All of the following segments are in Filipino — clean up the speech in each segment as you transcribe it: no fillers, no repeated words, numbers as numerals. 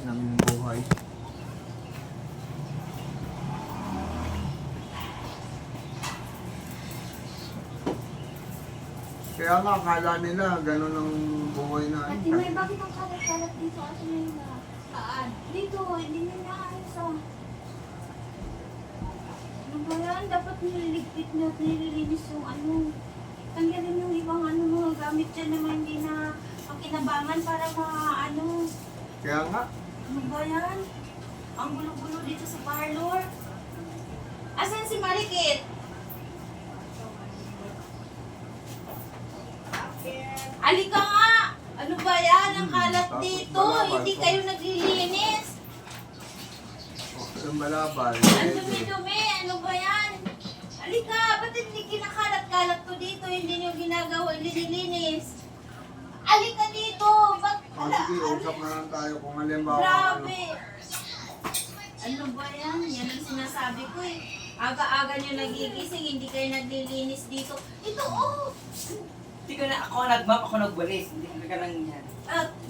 ng buhay. Kaya nga, akala nila gano'n ang buhay na. Ate May, bakit ang kalat-kalat dito? Ate May na. Dito, hindi nyo naayos ah. Ano ba yan? Dapat nililigpit na at nililinis yung ano. Tanggalin yung ibang ano mga gamit dyan naman hindi na pakinabangan para ano. Kaya nga, Ano ba yan? Ang gulo-gulo dito sa parlor. Asan si Marikit? Alika nga! Ano ba yan? Ang kalat dito. Hindi kayo naglilinis. yung balabal. Ang dumi-dumi. Ano ba yan? Alika! Ba't hindi kinakalat-kalat to dito? Hindi nyo ginagawa, nililinis. Alika dito! Ba't Sige, usap na lang tayo kung halimbawa. grabe! Ano ba yan? Yan ang sinasabi ko eh. Aga-aga nyo nagigising, hindi kayo naglilinis dito. Ito oh! Hindi ka na ako nag-map, ako nagwalis. Hindi ka lang yan.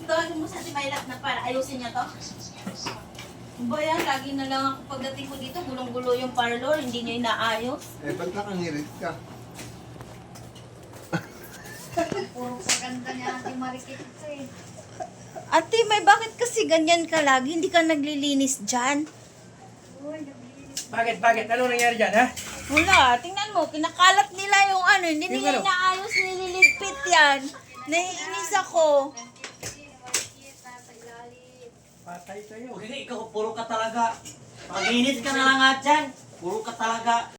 Tawagin mo sa Timaylat na para ayusin niya to. Ano ba yan? Lagi na lang ako pagdating ko dito, gulong-gulo yung parlor, hindi niya inaayos. Ba't nakangirit ka? Puro kaganda niya Ate Marikit eh. Ate, may bakit kasi ganyan ka lagi? Hindi ka naglilinis dyan? Bakit? Ano nangyari dyan, ha? Wala, tingnan mo, kinakalat nila yung ano, hindi Yung nila ano? inaayos, nililigpit yan. Naiinis ako. Patay kayo. Ikaw, puro ka talaga. Maglinis ka na lang nga dyan. Puro ka talaga.